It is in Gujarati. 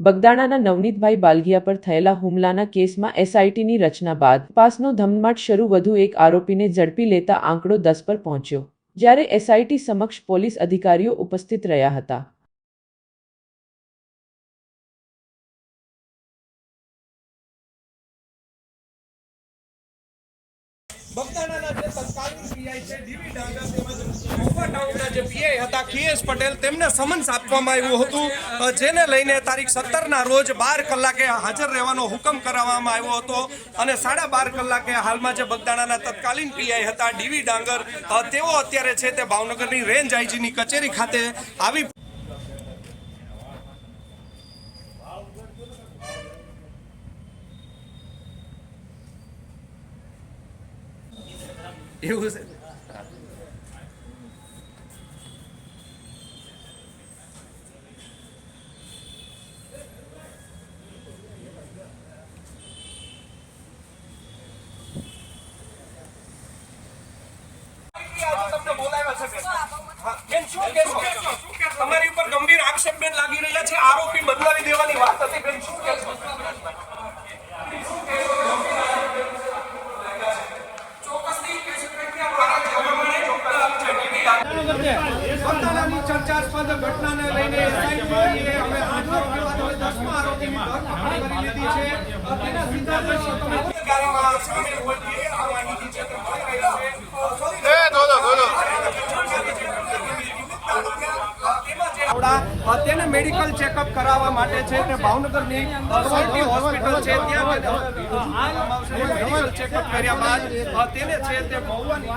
બગદાણાના નવનીતભાઈ બાલગીયા પર થયેલા હુમલાના કેસમાં એસઆઈટીની રચના બાદ તપાસનો ધમધમાટ શરૂ. વધુ એક આરોપીને ઝડપી લેતા આંકડો 10 પર પહોંચ્યો, જ્યારે એસઆઈટી સમક્ષ પોલીસ અધિકારીઓ ઉપસ્થિત રહ્યા હતા. બગદાણાના જે તત્કાલીન પીઆઈ છે ડીવી ડાંગર તેમજ મોવાટાઉના જે પીઆઈ હતા KS પટેલ તેમને સમન્સ આપવામાં આવ્યું હતું, જેને લઈને તારીખ 17ના રોજ 12 કલાકે હાજર રહેવાનો હુકમ કરાવવામાં આવ્યો હતો. અને 12:30 કલાકે હાલમાં જે બગદાણાના તત્કાલીન પીઆઈ હતા ડીવી ડાંગર, તેઓ અત્યારે છે તે ભાવનગરની રેન્જ આઈજીની કચેરી ખાતે આવી એવું છે. તમારી ઉપર ગંભીર આક્ષેપ બેન લાગી રહ્યા છે, આરોપી બદલાવી દેવાની વાત હતી બેન, શું કહેશો? બગદાણાની ચર્ચાસ્પદ ઘટનાને લઈને એસઆઈટીએ હવે 8 આરોપીઓની 10મા આરોપીની ધરપકડ કરી લીધી છે. તેના સીધા ગુનેગારોમાં સામેલ હોવાની આ માહિતી છે તે મળી રહી છે. તેને મેડિકલ ચેકઅપ કરાવવા માટે છે તે ભાવનગરની સૌથી હોસ્પિટલ છે ત્યાં મેડિકલ ચેકઅપ કર્યા બાદ તેને છે તે મહુવાની